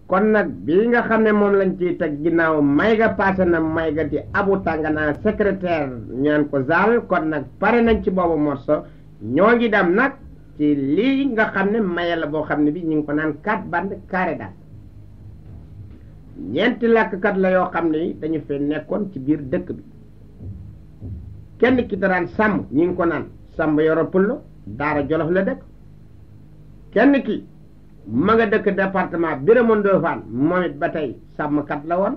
kon nag bii nga xam ne moom lañ ciy teg ginnaaw may ga passé na may ga di Abu Tangana secrétaire ñaan ko zaal kon nag pare nañ ci boobu morceau ñoo ngi dem nag ci lii nga xam ne maye la boo xam ne bi ñu ngi ko naan 4 bandes carré daal ñeenti làkkat la yoo xam ne dañu fee nekkoon ci biir dëkk bi kenn ki daraan sàmm ñu ngi ko naan Samba Yoro Pullo Daara Jolof la dëkk kenn ki ma nga dëkk département Birama Ndofane moom it ba tey sàmmkat la woon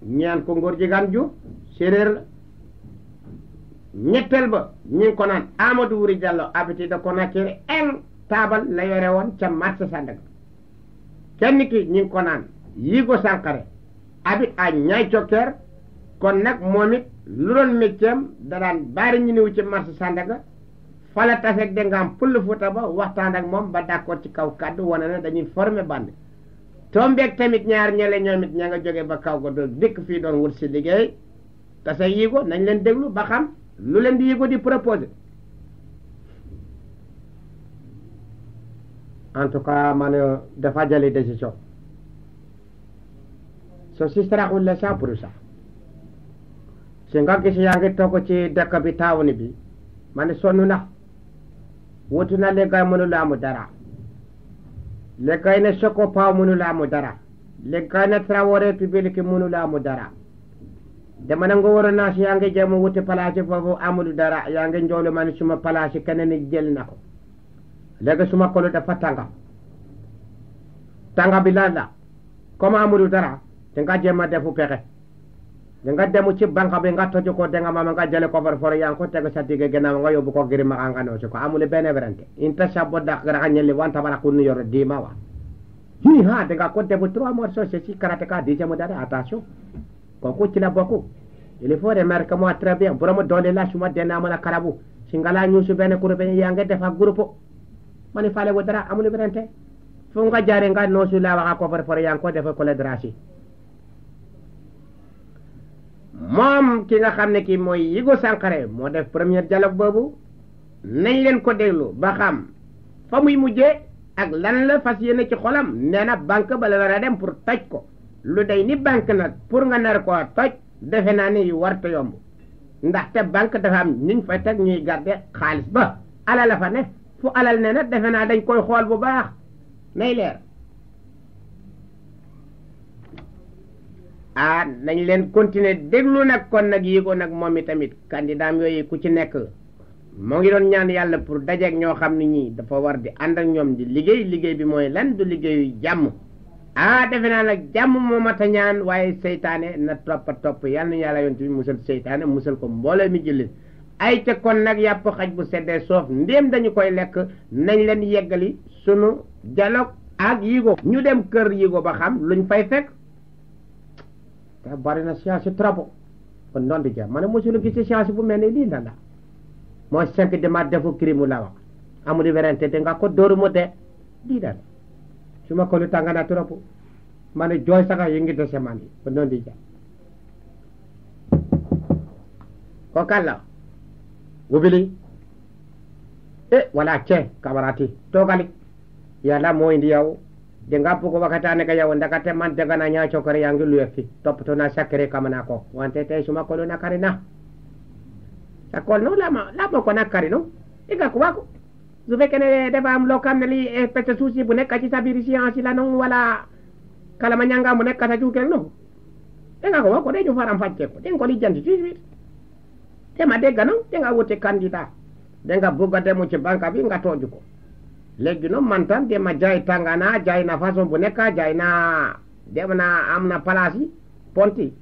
ñaan ko Ngor Jigaan Juuf séeréer la ñetteel ba ñu ngi ko naan Amadou Wuri Diallo habité de Conakry en taabal la yore woon ca marché Sandaga kenn ki ñu ngi ko naan Yigo Sankare habite à Ñaay Cokkeer kon nag moom it lu doon métiem da daan bari ñu niw ci marché Sandaga fala tafek dengaam pull futa ba waxtaan ak moom ba d'accord ci kaw kàddu wane na dañuy former bande tombeeg tamit ñaar ñele ñoom it ña nga jóge ba kaw ga doon dikk fii doon wut si liggéey te sa Yigo nañ leen déglu ba xam lu leen di Yigo di proposer en tout cas man dafa jëli décision so sistera ulle sa pour ça si nga gis yaa ngi toog ci dëkk bi taawuni bi man sonn na wutu na léegi mënula amu dara léegi ne Soko Paw mënula amu dara léegi ne Traoré République mënula amu dara dama na nga war a naas yaa ngi jéem a wuti place foofu amul dara yaa ngi njoolu man suma place keneen ni jël na ko léegi suma kolu dafa tanga bi lan la comme amul dara te nga jéem a defu pexe nga demu ci banque bi nga toju ko denga mama nga jële ko for yaa ngi ko teg sa digg gannaaw nga yóbbu ko giri ma nga noosi ko amul benn werante inta sabbo dak gara ñelli wanta bala ku yor diima wa hi ha de nga ko debu 3 mois so ci karateka dixième dara attention kooku ci la bokku il faut remarquer moi très bien borom doole la suma dena mala karabu singala ñu su benn groupe yaa ngi def ak groupe mani faale wo dara amul werante fo nga jaare nga noosu la waxa ko for yaa ngi ko def ko le drasi moom ki nga xam ne kii mooy Yigo Sankare moo def premier dialogue boobu nañ leen ko déglu ba xam fa muy mujjee ak lan la fas yéene ci xolam nee na banque ba la war a dem pour toj ko lu day ni banque nag pour nga nar koo toj defe naa ni warta yomb ndaxte banque dafa am niñ fa teg ñuy garder xaalis ba alal la fa ne fu alal ne na defe naa dañ koy xool bu baax nay leer nañ leen continuer déglu nag kon nag Yigo nag moom itamit candidat yooyu ku ci nekk moo ngi doon ñaan yàlla pour dajeeg ñoo xam ne ñii dafa war di ànd ak ñoom di liggéey bi mooy lan du liggéeyu jàmm defe naa nag jàmm moo mat a ñaan waaye seytaane na topp yal na yàlla yoon bi musal seytaane musal ko mbooloo mi jullit ay ca kon nag yàpp xaj bu seddee soof ndéem dañu koy lekk nañ leen yeggali sunu dialogue ak Yigo ñu dem kër Yigo ba xam luñ fay fekk te bari na science trop kon noonu di jàmm ma ne mosula gis science bu mel ni lii la mooy 5 demaat defu crime la wax amul werante te nga ko dóoru mu de lii daal su ma ko lu tàng na trop ma ne jooy sax yi ngi dese man yi kon noonu di jàmm ko kalla wubili wala ce kabarati toogali yàlla moo indi yow de nga bëgg waxataane ka yow ndakate man dega na ñaa cokore yaa ngi luye fi toppatoo na sakere kamana ko wante tey suma kolu nakari na sa kol no lama ko nakari no iga ko wako su fekkee ne dafa am loo xam ne li pete suusi bu nekk ci sa biir science la noonu wala kalama ñanga mu nekk ta juukel no iga ko wako de ñu faram fàcce ko den ko li janti ci biir te ma dégg no de nga wuti candidat de nga bëgg a demu ci banque bi nga tooju ko léegi no man tan de ma jaay tàngana jaay na façon bu nekk jaay na dem na am na place yi ponti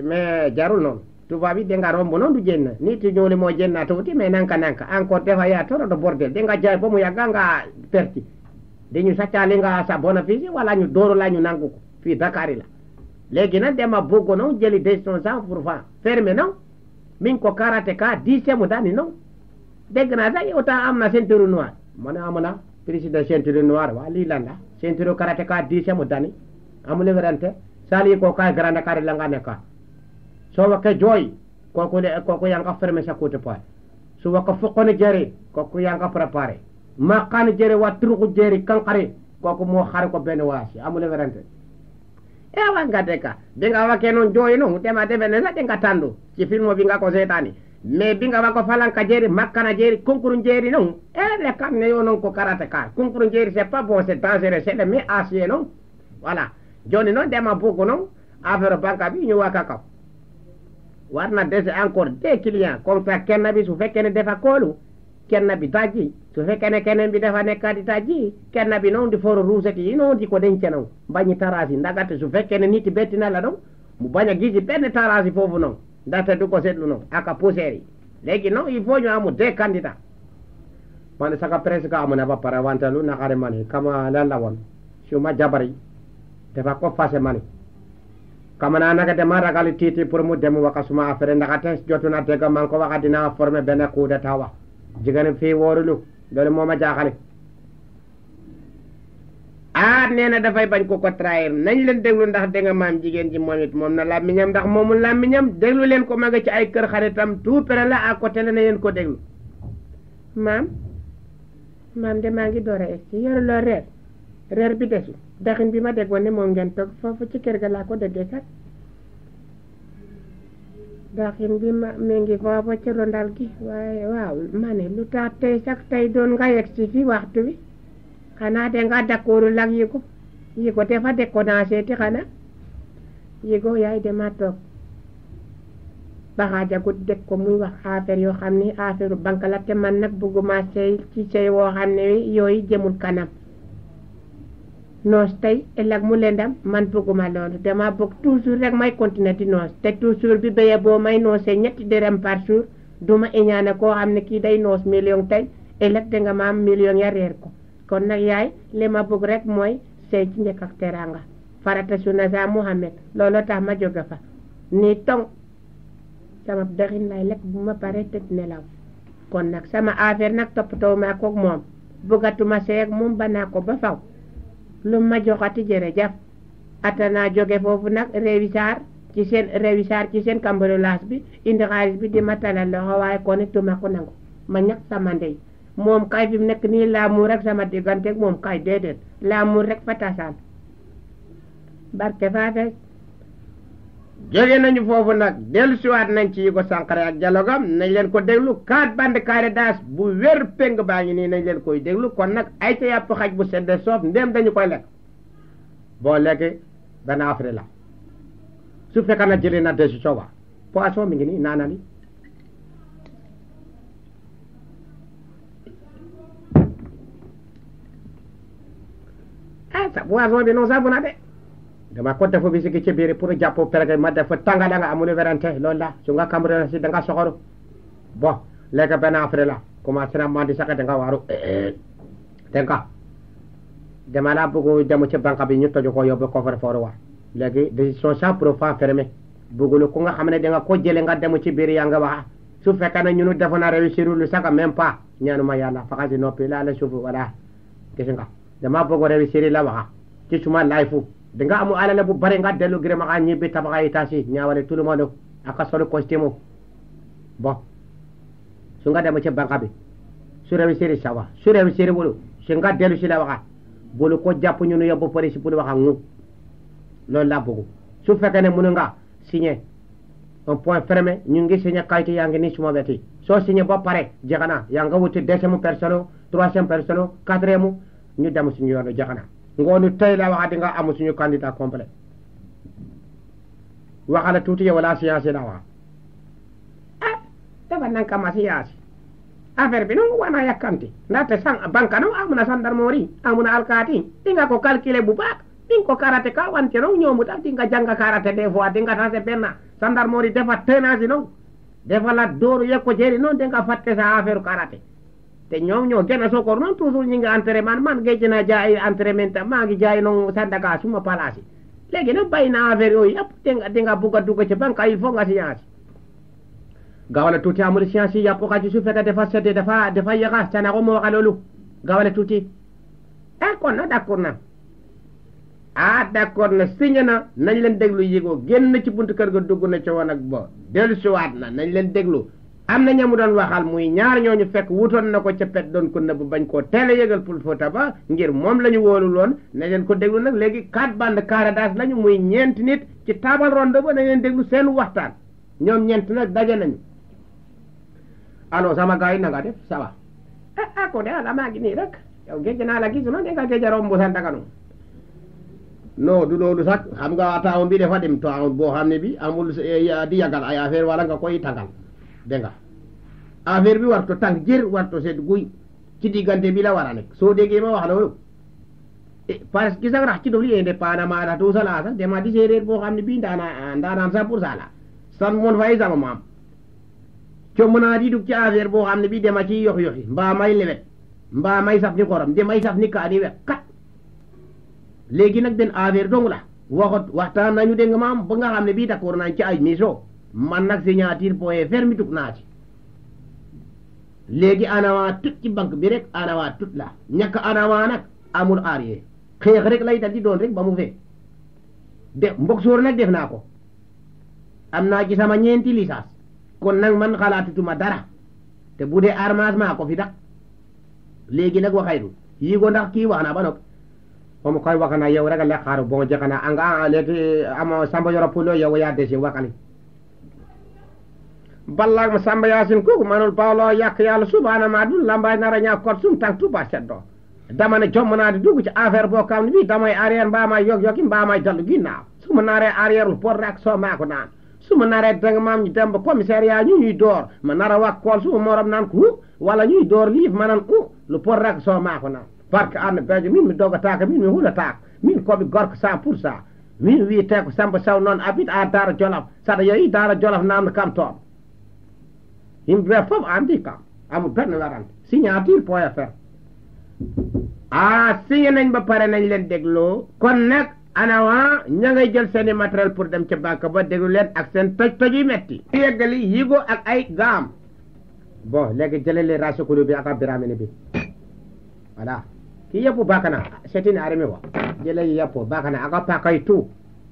mais jarul noonu tubaab bi de nga romb noonu du jénn nit ñooli moo jénna tuuti mais nanka encore defa yaa toro do bordel de nga jaay ba mu yàgga nga perti dañu sàccaali nga sa bénéfice wala ñu dóoru la ñu nangu ko fii Dakar la léegi nag dema bëgg noonu jëli décision 100% fermé non min ko karateka 10e dani non dégg naa sax yow ta am na ceinture noire ma ne amuna président ceinture noire wa lii lan la ceinture karateka 10e dani amul werante sali ko kay Grand Dakar la nga nekka so wake jooy kooku yaa nga fermé sa côté poy su waka foqone jeri kooku yaa nga préparé ma kan jeri wa truku jeri kankari kooku moo xari ko benn waasi amul werante ewa nga deka bi nga wakkee noon jooyi noon dema defe ne sax di nga tàndu ci film bi nga ko seetaani mais bi nga wa ko falanka jeeri makkana jeeri kunkuru jeeri noon ele kam ne yo noon ko karate ka kunkuru jeeri c'est pas bon c'est dangereux c'est le mais acier noon voilà joni noon dema bugu noon affaire banque bi ñu waka kaw war na dese encore 2 clients comme ça kenn bi su fekkee ne defa koolu kenn bi tajji su fekkee ne keneen bi dafa nekkati tajji kenn bi noon di foro ruusati yi noon di ko denc noon bañi tarasi ndagate su fekkee ne nit bettina la noon mu bañ a gisi benn tarasi foofu noon ndaxte du ko seetlu noon aka poussière yi léegi noon il faut ñu amu 2 candidats man saka presque amu na ba pare wante lu naqari mani kama lan la woon su ma jabari dafa ko fase mani kama naa naka dama ragal tiiti pour mu dem waka suma affaire ndaxate jotu na dégg man ko waxa dina former benn coup d'état wax jigéen fii wóorulu loolu moo ma jaaxale nee na dafay bañ ko trahir nañ leen déglu ndax dégg nga maam jigéen ji moom it moom na làmmiñam ndax moomul làmmiñam déglu leen ko ma nga ci ay kër xaritam tout près la à côté la na yéen ko déglu maam de maa ngi door a egsi yoruloo reer bi desu daxin bi ma déggoon ne moom ngeen toog foofu ci kër ga laa ko déggee kat daxin bi mi ngi foofu ci rondal gi waaye waaw ma ne lu tax tey sax tey doon nga yegg si fi waxtu wi xanaa de nga d'accordul ak yi ko dafa déconnagé ti xanaa Yigo yaay dema toog baxa jagut dégg ko muy wax affaire yoo xam ne affaire banque la te man nag bëgguma sey ci sey woo xam ne yooyu jëmul kanam noos tey ëllëg mu lendam man bëgguma loolu dama bëgg toujours rek may continuer di noos te toujours bi béye boo may noosee 2 dërëm par jour duma iñaane koo xam ne kii day noos million tey ëllëg da nga ma am million ya reer ko kon nag yaay li ma bëgg rek mooy sey ci njëkk ak teranga farata sunna sa Muhammad loolu tax ma jóge fa nii tong sama daxin lay lekk bu ma pare tëdd nelaw kon nag sama affaire nag toppatoo ma ko moom bëggatuma sey ak moom ba naa ko ba faw lu ma joxati jërëjëf atana jóge foofu nag révisar ci seen cambriolage bi indi xaalis bi di ma talal loxo waaye kon it duma ko nangu ma ñàkk sama ndey moom kay fi mu nekk nii laamu rek sama diggante moom kay déedéet laamu rek fa tasaan barke faafe jóge nañu foofu nag dellu siwaat nañ ci Yigo Sankharé ak dialogam nañ leen ko déglu 4 bandes carré d'as bu wér péng baa ngi nii nañ leen koy déglu kon nag ay ca yàpp xaj bu sedde soof ndéem dañu koy lekk boo lekkee benn affaire la su fekkee na jëlee na décision ba poisson mi ngi nii naanali sa poisson bi non sabu na de dama ko defo bi sigi ci biir pour jàppo perege ma def tàngala nga amul werante loolu la su nga cambré si da nga soxoru bon léegi benn affaire la commencé na mandi sax da nga waaru dégg nga dama la bëgg dem ci banque bi ñu toju ko yóbbu coffre fort wa léegi décision sans profit fermé bëggul ku nga xam ne da nga ko jële nga dem ci biir yaa nga wax su fekkee ne ñunu defoon na réussir lu sax même pas ñaanuma yàlla faxasi noppi la la suuf voilà gis nga dama bëgg réussir la waxa ci suma life da nga amu alal bu bari nga dellu gërëm ak ñibbi tabaxay tasi ñaawale tout le monde ak solo costume bon su nga dem ci banque bi su réussir sawa su réussir bulu su nga dellu si la waxa bulu ko jàpp ñu nu yóbbu police pour wax ak ñu loolu la bëgg su fekkee ne mënu nga signé un point fermé ñu ngi signé kayit yaa ngi ni suma weti soo signé ba pare jeexana yaa nga wuti 2e personne 3e personne 4e ñu dem suñu yoonu jeexana ngoonu tey la waxa di nga amu suñu candidat complet waxala tuuti yow la science la wax dafa nanka ma science affaire bi noonu wana yakkanti ndaxte banque no amuna gendarmerie amuna alkaati dinga ko calculer bu baax dinga ko karate ka wante noonu ñoomu tax dinga janga karate des fois dinga tase benn gendarmerie defa tenage noonu defa la dooru yekko jeeri noonu dinga fatte sa affaire karate te ñoom ñoo gën a sokor noonu toujours ñi nga entraînement man géej naa jaay entraînement maa ngi jaay noonu Sandaga suma place yi léegi nag bàyyi naa affaire yooyu yëpp di nga bugg a dugg ci banque il faut nga science gawale tuuti amul science yi yàpp xaju su fekkee dafa sedd dafa yéexa Sandaga moo waxa loolu gawale tuuti kon na d'accord na d'accord na signé na nañ leen déglu Yigo génn ci buntu kër ga dugg na ci woon ak bo dellu siwaat na nañ leen déglu am na ñamu doon waxal muy ñaar ñooñu fekk wutoon na ko ca pet doon ko nëbb bañ koo teel a yëgal Pul Fuuta Ba ngir moom la ñu wóolu loon na leen ko déglu nag léegi 4 bandes caradaas lañu muy ñeenti nit ci taabal ronde ba na leen déglu seen waxtaan ñoom ñeent nag daje nañu allo sama gars yi na nga def ça va ko de ala maa ngi nii rek yow géej naa la gis ma de nga géej a romb sa Ndakaaru non du loolu sax xam nga taawun bi dafa dem taawun boo xam ne bi amul di yàggal ay affaire wala nga koy tàngal dégg nga affaire bi warto tàng jër warto seet guy ci diggante bi la war a nekk soo déggee ma wax loolu parce que sax rax ci dofli yende paana maata tout ça la sax dema di séeréer boo xam ne bii ndaanaan 100% la san moon fay sama maam com naa di dug ci affaire boo xam ne bii dema ci yox yoxi mbaa may lewet mbaa may saf ni xorom demay saf ni kaani wet kat léegi nag den affaire dong la waxtaan nañu dégg nga maam ba nga xam ne bii d'accord nañ ci ay mission man nag signature point ferme tug naa ci léegi anawaa tut ci banque bi rek anawaa tut la ñàkk anawaa nag amul arrière xeex rek lay dal di doon rek ba mu fee de mbokk sóor nag def naa ko am naa ci sama ñeenti licence kon nag man xalaatutuma dara te bu dee armage maa ko fi dak léegi nag waxaydu yii ko ndax kii wax na ba noppi omo koy wakana yow rek a leqaaru bon jekana anga leti amo Samba Yoro Pulo yow yaa desi wakani ballag ma Samba Yaasin kooku manul Pawlo yàq yàlla subhaana ma dul lambaay nara ñaa kot sum tànk tuba seddo dama ne jomm naa di dugg ci affaire boo xam ne bii damay arrière mbaa may yog-yogi mbaa may dallu ginnaaw su ma naree arrière lu pot rek soo maa ko naan su ma naree danga maam ñu dem ba commissariat ñu ñuy door ma nar a wax kool su ma morom naan ko wala ñuy door liif ma naan lu pot rek soo maa ko naan parce que an beejo min mi doga taaka min mi huɗa taaka min koɓe gorko 100% min wiyete ko Samba Sow noon abit a Daara Jolof saɗa yeeyi Daara Jolof namde kam toon yimɓe ɓe fof andi kam amul benn werante signature point fr signé nañ ba pare nañ leen dégloo kon nag anawa ña ngay jël seeni matériel pour dem ca banque ba déglu leen ak seen toj yu metti yeggali yigo ak ay gaam bon léegi jëlee les rasokolo bi ak a biramine bi voilà ki yeppu bakana setini armée wa jele yeppo bakana aga pakay tout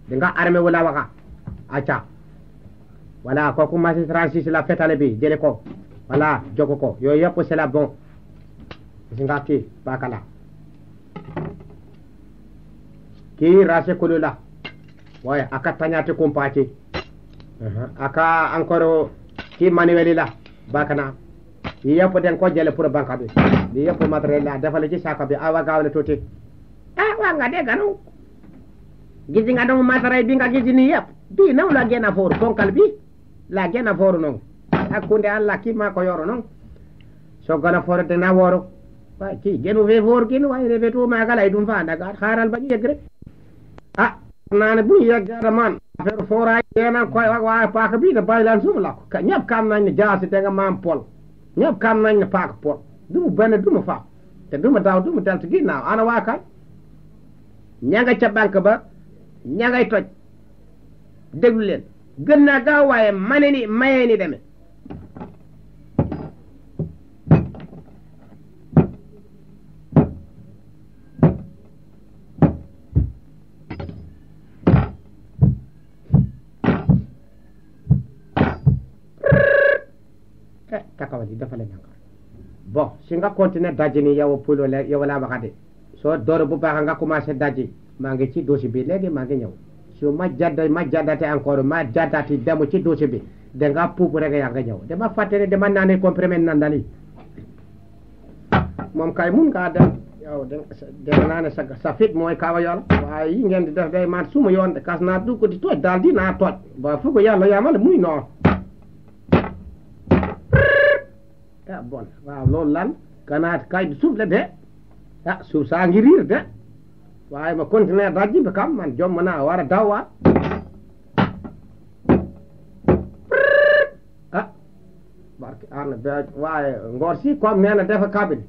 de nga armée wala waka acha voilà ko commencé 36 la fetale bi jele ko voilà jogo ko yo yeppo c'est la bon nga ki bakala ki rase ko la way aka tañate kumpati aka encore ki manuel la bakana yeppo den ko jele pour banque bi di yëpp matériel la defal ci saako bi awa gaaw na tuuti waa nga dégg nu gis nga dong matériel bi nga gis ni yëpp bii naw la gën a fooru bonkal bi la gën a fooru noonu ak kunde Allah kii maa ko yoro noonu soo gën a fooru dina wooru waaye kii gënu fee fooru gën waaye refetu maaga lay dum fa ndaga xaaral ba ñu yegg rek naa ne bu ñu yegg man affaire fooraay yéena koy wax waaye paaka bii da bàyyi laan suma la ko ñëpp xam nañ ne jaasi te nga maam pol ñëpp xam nañ ne paaka pol dumu benn dumu fa te duma daaw dumu deltu ginnaaw ana waa kay ña nga ca banque ba ña ngay toj déglu leen gën naa gaaw waaye mane ni mayee ni deme takawadi dafa la ñanga bon si nga continuer daji ni yow pulo le yow laa waxade soo door bu baax nga commencé daji maa ngi ci dossier bi léegi maa ngi ñëw su ma jaddate encore ma jaddati dem ci dossier bi da nga puub rek yaa nga ñëw dama fàtte ne dama naane comprimé nandali moom kay mun ngaa dem yow dama naa ne sa fit mooy kawa yool waaye yi ngeen di def day man suma yoon de kas naa dugg di tooj daal di naa tooj ba fu ko yàlla yamal muy noonu bon waaw loolu lan kanaat kay suuf la de suuf saa ngi riir de waaye ma continuer dajji bi kam man jom naa war a dawwaat barke arna be waaye ngor si comme nee na defa cabine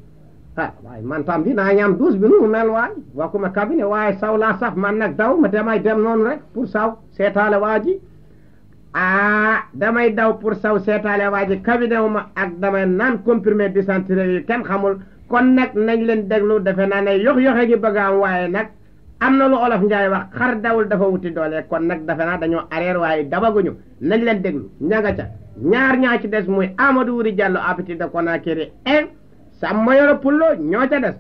waaye man tam dinaa ñam douze bi nu mel waay wakkuma cabine waaye saw laa saf man nag daw ma damay dem noonu rek pour saw seetaale waa ji damay daw pour saw seetaale waa ji cabine wu ma ak damay naan comprimé dysenterie yi kenn xamul kon nag nañ leen déglu defe naa ne yox-yoxe gi bëgg am waaye nag am na lu olof njaay wax xar dawul dafa wuti doole kon nag defe naa dañoo arrière waaye dabaguñu nañ leen déglu ñanga ca ñaar ñaa ci des muy Amadou Wuri Diallo apiti de Conakry et Samba Yoro Pullo ñoo ca des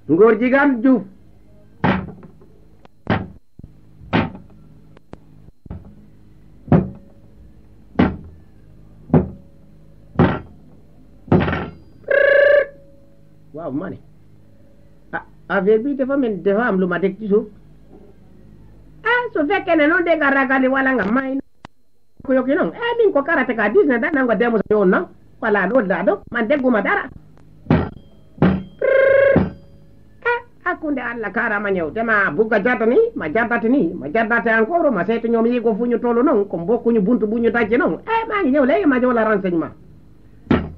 Ngor Jigaan Juuf waaw ma ne ah affaire bi dafa mel dafa am lu ma dégg ci suuf su fekkee ne noonu de nga ragali wala nga may ko yoki noonu min ko karate ka dis ne da nango demu sa yoon na wala loolu daa do man dégguma dara akunde Allah karama ñëw dama bugga jatani ma jaddate encore ma seetu ñoom yi ko fu ñu tollu noonu comme bokkuñu buntu bu ñu dajje noonu maa ngi ñëw léegi ma jox la renseignement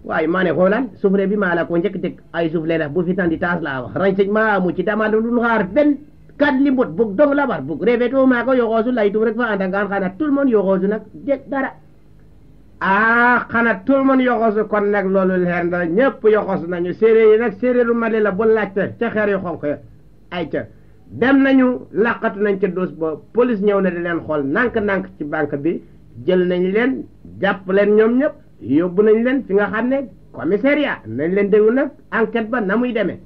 waaye maa ne xoolal soufflé bi maa la ko njëkk dëgg ay soufflé la bu fi tandi taas laa wax renseignement amu ci dama lu xaar benn kat li mbot bug dong la war bug rafetoo maa ko yoxoosu lay tuub rek fa ànd ak xanaa tout le monde yoxoosu nag dégg dara xanaa tout le monde yoxoosu kon nag loolu leer na ñëpp yoxoosu nañu séeréer yi nag séeréeru Mali la bu laajte ca xeer yu xonk ya ay ca dem nañu laqatu nañ ca dos ba police ñëw na di leen xool nànk-nànk ci banque bi jël nañ leen jàpp leen ñoom ñëpp yóbbu nañ leen fi nga xam ne commissariat nañ leen déglu nag enquête ba na muy demee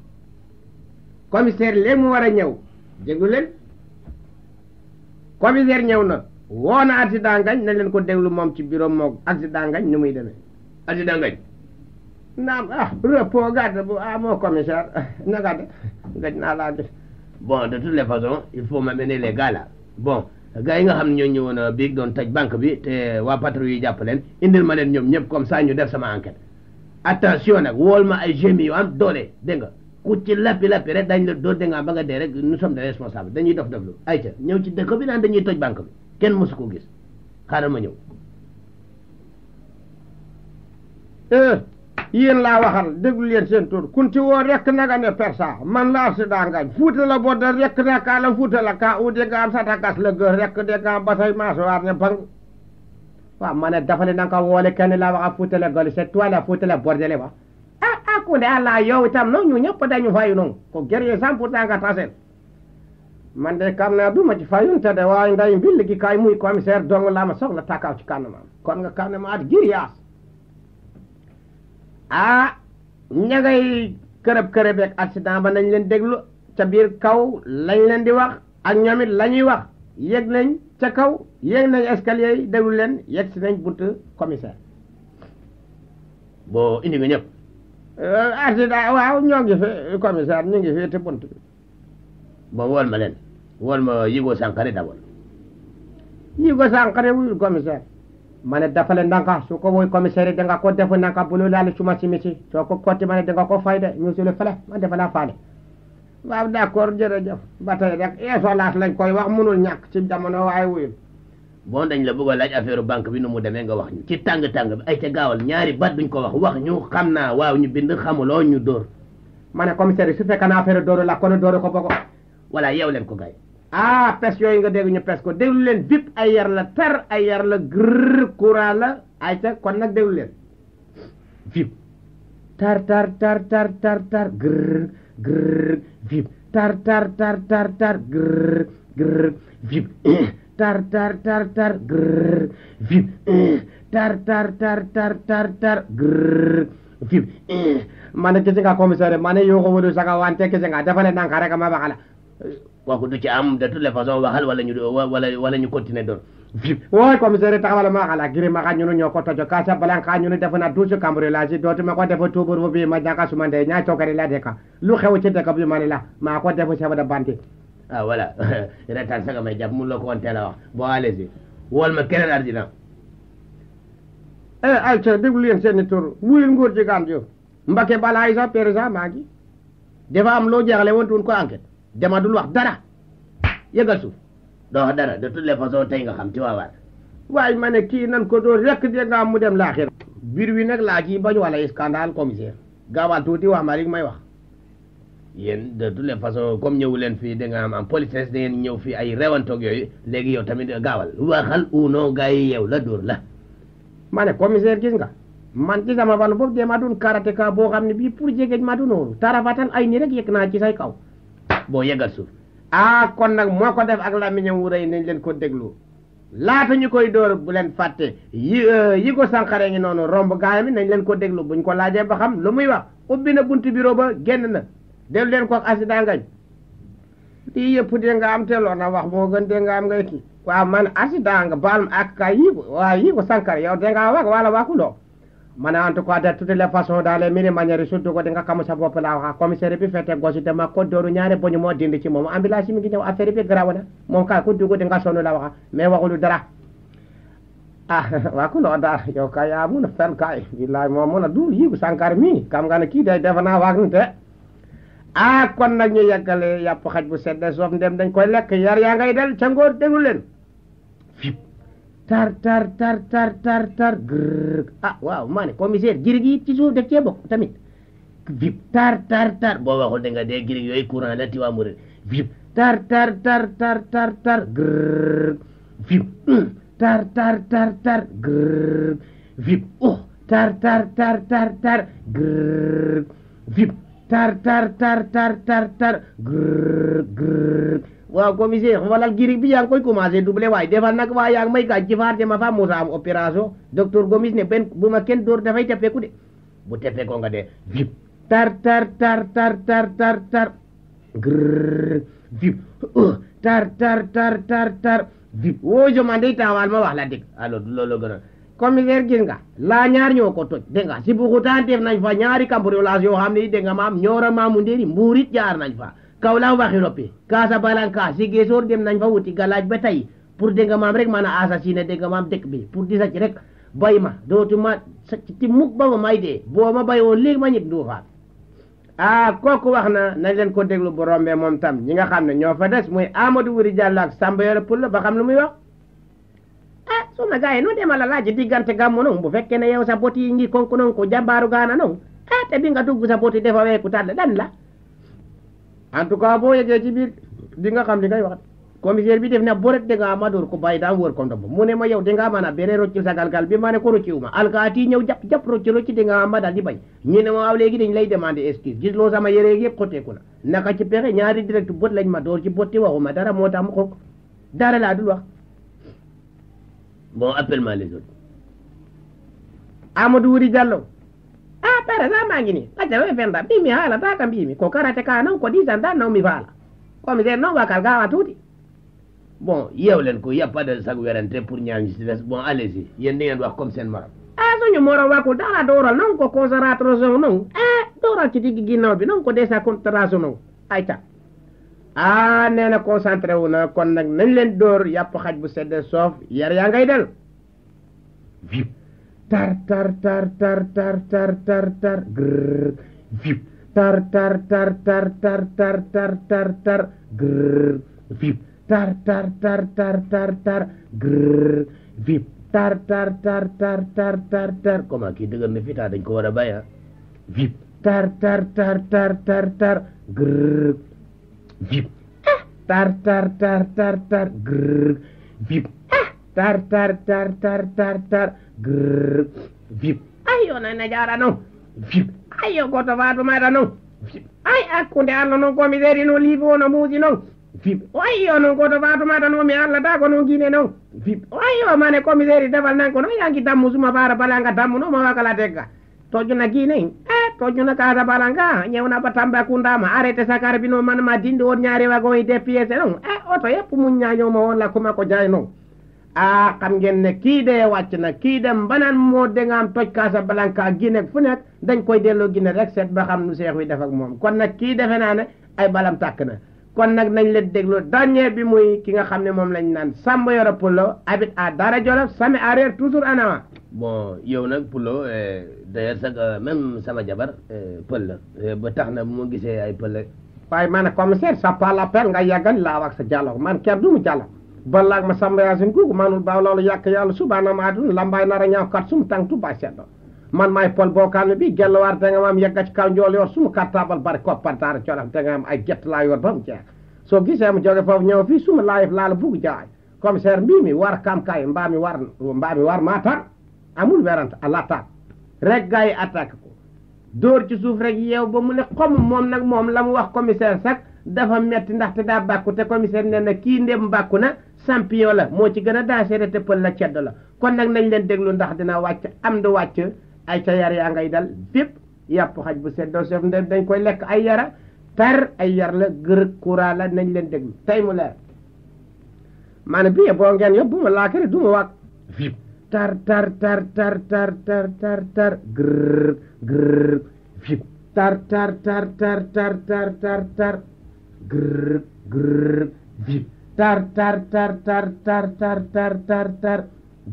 commissaire léegi mu war a ñëw déglu leen commissaire ñëw na woo na accident ngañ nañ leen ko déglu moom ci bureau moom accident ngañ ni muy demee accident ngañ naam repos garde bu moo commissaire naka de gaj naa laa def bon de toutes les façons il faut m'amener les gars là bon gars yi nga xam ne ñoo ñëwoon biig doon taj banque bi te waa patrouille yi jàpp leen indil ma leen ñoom ñëpp comme ça ñu def sama enquête attention nag wool ma ay gémi yu am doole dégg nga ku ci lappi rek dañ la dóor dégg nga ba nga dee rek nous sommes des responsables dañuy dof lu ayca ñëw ci dëkk bi naan dañuy toj banque bi kenn mësu ko gis xaaral ma ñëw yéen laa waxal déglu leen seen tur kunti woo rek naga ne persa man la accident ngañ fuuta la bodda rek naka la fuuta la ka u dégg am satakas la gër rek dégg am batay maasowaar ne bang waaw ma ne dafa ne nanga woole kenn laa wax a fuuta la gëli c'est toi la fuuta la bordele wa kunde Allah yow itam noonu ñu ñëpp dañu fayu noonu ko gërye 100% nga tasel man de kam naa duma ci fayunte de waaye nday mbilli gi kay muy commissaire dong la ma soxla takaw ci kanamam kon nga kam ne ma at giriyaas ña ngay kërëb ak accident ba nañ leen déglu ca biir kaw lañ leen di wax ak ñoom it la ñuy wax yéeg nañ ca kaw yéeg nañ escalier yi déglu leen yegg si nañ buntu commissaire boo indi nga ñëpp accident waaw ñoo ngi fi commissaire ñu ngi fi te bunt bi bon wool ma leen wool ma Yigo Sankare d'abord Yigo Sankare wuyul commissaire ma ne dafale ndanka su ko woy commissaire danga ko def ndanka bulu laal cuma simiti soo ko kotti ma ne danga ko fay de ñu sule fele ma defa la faale waaw d'accord jërëjëf ba tey rek insolence lañ koy wax mënul ñàkk ci jamono waaye wuyul bon dañ la bëgg a laaj affaire banque bi nu mu demee nga wax ñu ci tàng bi ay ca gaawal ñaari baat duñ ko wax ñu xam naa waaw ñu bind xamuloo ñu dóor ma ne commissaire su fekkee na affaire dóoru la kon dóoru ko boko voilà yeew leen ko gay pes yooyu nga dégg ñu pes ko déglu leen vip ay yar la tar ay yar la grrr courant la ay ca kon nag déglu leen vip tar grrr grrr vip tar grrr grrr vip tar grrr vip tar grrr vip ma ne gis nga commissaire ma ne yoo ko wëlu saga wante gis nga dafa ne nanka rek ma baxala kooku du ci am de toutes les façons waxal wala ñu continuer doon vip wooy commissaire taxawal ma xala giri ma ñunu ñoo ko tojo Casablanca ñunu def na douze cambriolage dootuma ko def tuubur bu bi ma jaka suma ndey ñaa cookari la deka lu xew ci dëkk bi ma ne la maa ko def chef de bande voilà retaan saga may jàpp mun loo ko woon teel a wax bon allez-y wool ma keneen ardina ay ca déglu leen seeni tur wuyul Ngor Jigaan Juuf Mbacke Bala Isa président maa ngi dafa am loo jeexale woon tuun ko enquête dama dul wax dara yëgal suuf doo wax dara de toutes les façons tey nga xam ci waawaat waaye ma ne kii nan ko doon rekk de nga mu dem laaxir biir wi nag laa ci bañ wala scandale commissaire gaawal tuuti wax ma li may wax yéen de toutes les façons comme ñëwu leen fii da nga am politesse da ngeen ñëw fii ay rewantoog yooyu léegi yow tamit gaawal waxal uno gars yi yow la dóor la ma ne commissaire gis nga man ci sama wàllu boobu de ma doon karateka boo xam ne bii pour jegeñ ma du noonu tarafatal ay ni rek yëg naa ci say kaw boo yeggal suuf kon nag moo ko def ak làmmiñam wu rëy nañ leen ko déglu laata ñu koy dóor bu leen fàtte yi ko Sankharé ngi noonu romb gaay mi nañ leen ko déglu buñ ko laajee ba xam lu muy wax ubbi na buntu bureau ba génn na déglu leen ko ak accident ngañ lii yëpp de nga am te loo na wax moo gën de nga am ngay kii waaw man accident nga baal ma ak kay yi ko Sankharé yow de nga wax wala waxuloo man en tout cas de toutes les façons dans les mille manières surtout ko di nga xam sa bopp laa wax commissaire bi fete gosi te ma ko dooru ñaari boñu moo dindi ci moom ambulance mi ngi ñëw affaire bi garaaw na moom kay ku dugg di nga sonn la wax mais waxulu dara ah waxuloo dara yow kay yaa mun a fen kay billahi moo mun a duur yi ko Sankharé mi xam nga ne kii day defe naa wax ni te ah kon nag ñu yeggale yàpp xaj bu sedde soof ndem dañ koy lekk yar yaa ngay del ca ngóor déglu leen tar grrr ah waaw maa ne commissaire girig yi ci suuf def cee bokk tamit vip tar boo waxul da nga dee girig yooyu courant la tiwaa mu rek vip tar grrr vip tar grrr vip tar grrr vip tar grrr waaw commissaire walal girig bi yaa ngi koy commencé doublé waaye defal nag waaye yaa ngi may gàj ci faar ma fa musa am opération docteur Gomis ne benn bu ma kenn dóor dafay teppeeku de bu teppeekoo nga dee vip tar grrr vip tar vip woo joma ndey taawal ma wax la dëgg alors loolu gën a commissaire gis nga laa ñaar ñoo ko toj dégg nga si buxutaan def nañ fa ñaari cambriolage yoo xam ne dégg nga maam ñoora maamu ndéeri mbuurit jaar nañ fa Kaolack waxi noppi Casablanca Ziguinchor dem nañ fa wuti galaaj ba tey pour dégg nga maam rek mën a assassiné dégg nga maam dëkk bi pour di sacc rek bay ma dootuma sacc ti mukk ba ma may dee boo ma bay woon léegi ma ñit nduufaat ah kooku wax na nañ leen ko déglu bu rombee moom tam ñi nga xam ne ñoo fa des muy Amadou Wuri Diallo ak Samba Yoro Pulla ba xam lu muy wax ah suma gars yi nu dema la laaj diggante gàmmu noonu bu fekkee ne yow sa boti yi ngi konk noonu ko jàmbaaru gaana noonu ah te bi nga dugg sa boti defa weeku tàdd dan la en tout cas boo yeggee ci biir di nga xam li ngay wax commissaire bi def na boret de nga ma door ko bàyyi daan wër ko ndomb mu ne ma yow de nga mën a bere roccil sa galgal bi ma ne ko rocciwu ma alkaati ñëw jàpp rocci de nga ma dal di bañ ñu ne ma waaw léegi dañ lay demander excuse gis loo sama yére yëpp xotteeku na naka ci pexe ñaari direct bot lañ ma door ci botti waxuma dara moo tax ma xonk dara laa dul wax bon appelle-moi les autres Amadou Wuri Diallo ah pere sa maa ngi nii ajawe fenda mbimi haala taka mbimi ko karate ka non ko disan dan naw mi faala commissaire non wakal gawa tuuti bon yeew leen ko y a pas de sag werante pour ñaar ñi si des bon allez-y yéen di ngeen wax comme seen morom ah suñu morom wakul dara dooral non ko concentration non dooral ci digg ginnaaw bi non ko déconcentration non ayca ah nee na concentré wu na kon nag nañ leen door yàpp xaj bu sedde soof yar yaa ngay del vip tar grrr vip tar grrr vip tar grrr vip tar comment kii dëgër na fi taa dañ ko war a bàyyi vip tar grrr vip tar grrr vip tar grrr vip ayo na jaara no vip ayo goto waatu mayta no vip ay akkunde Allah noon commissaire no liifi wono muusi noon vip ayo noon goto waatu mayta no mi Allah ta ko noon guine noon vip ayo mane commissaire defal nan ko no yanki dammu suma faara balanga dammu no ma wakala tegga tojuna guine tojuna Casablanca ñewna ba Tambacounda ma arrêté sakar bi no man ma dindi on ñaari wagon yi DPS non oto yépp muñ ñaañoo ma woon la kuma ko jaay noon ah xam ngeen ne kii dee wàcc na kii dem banaan moo dengaam toj Casablanca Guinée fu nekk dañ koy delloo Guinée rek seet ba xam nu seex wi def ak moom kon nag kii defe naa ne ay balam tàkk na kon nag nañ leen déglu dernier bi muy ki nga xam ne moom lañ naan Samba Yoro Pulla habite à Dara Jolof sami arrière toujours en avant bon yow nag Pulla d'ailleurs sax même sama jabar pël la ba tax na bu ma gisee ay pël waaye man commissaire ça pas la peine nga yàggal laa wax sa dialogue man kenn du mu dialogue ballaak ma Samba Yaasin googu manul baaw loolu yàq yàlla subaanam aduna lambaay nar a ñaaw kat sum tàng tu ba seddo man maay pol bookaan bi gelluwaar te nga maam yegga ci kaw njool yor suma kartabal bari koppartaara colam te nga am ay gett laa yor ba mu jeex soo gisee mu jóge foofu ñëw fii suma laayif laala bugg jaay commissaire mbii mi war kam kay mbaa mi war maa tar amul werante Allah taat rek gars yi attaque ko dóor ci suuf rek yeew ba mu ne xom moom nag moom la mu wax commissaire sax dafa metti ndaxte daa bàkku te commissaire nee na kii ndem bàkku na champion la moo ci gën a dansé te pël la cedd la kon nag nañ leen déglu ndax dina wàcc am du wàcc ay ca yar yaa ngay dal fépp yàpp xaj bu seddoo sef dañ koy lekk ay yara tar ay yar la gër kuraa la nañ leen déglu tey mu leer maanaam bii boo ngeen yëpp bu ma laakari du ma waag vip tar tar tar tar tar tar tar tar gër gër vip tar tar tar tar tar tar tar tar gër gër vip tar tar tar tar tar tar tar tar tar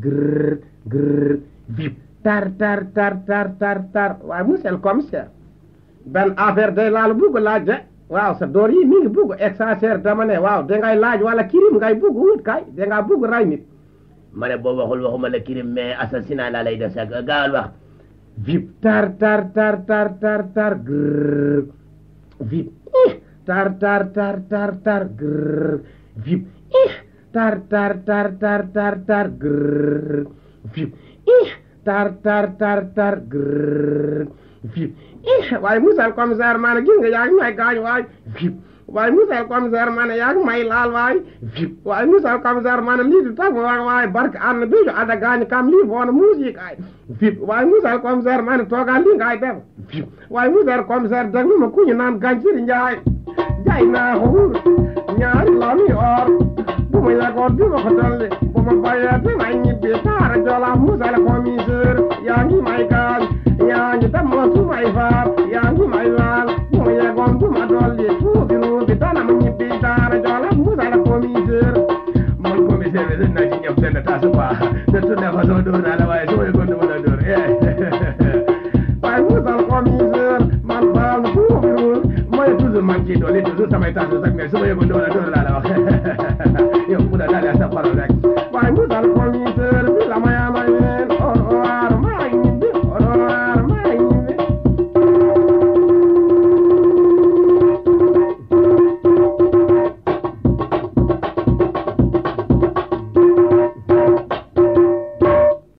gër gër vip tar tar tar tar tar tar waaye monsieur le commissaire benn affaire day laal bugg laaj de waaw sa door yi mi ngi bugg exagère dama ne waaw dangay laaj wala kirim ngay bugg wut kay dangaa bugg ray nit ma ne boo waxul waxuma la crime mais assassinat laa lay def sax gaawal wax vip tar tar tar tar tar tar grrr vip tar tar tar tar tar grrr vip tar tar tar tar tar tar grrr vip tar tar tar tar grrr vip waaye monsieur le commissaire maa ne gis nga yaa ngi may gaañ waay vip waaye monsieur le commissaire maa ne yaa ngi may laal waay vip waaye monsieur le commissaire maa ne lii du tax ma wax waay barke ànd bi ada gaañ kam lii boona musique ay vip waaye monsieur le commissaire maa ne toogaa lii ngay def vip waaye monsieur le commissaire déglu ma ku ñu naan Gànciri Njaay jaay naa ko wur ñaari lami or bu ma yegoon bi ma ko dolli bu ma bayee damay ñibbi taara jola monsieur le commissaire yaa ngi may gaañ yaa ngi dem ma su may faar yaa ngi may laal bu ma yegoon bu ma dolli tuubi ruubi dana ma ñibbi taara jola monsieur le commissaire man commissaire bi naa ci ñëpp benn tasu quoi de toute façon dóor naa la waaye su ma yegoon du ma la dóor waaye monsieur le commissaire man baal tuubi ruubi mooy toujours man ciy dolli toujours samay tasu sax mais su ma yegoon du ma la dóor laa la wax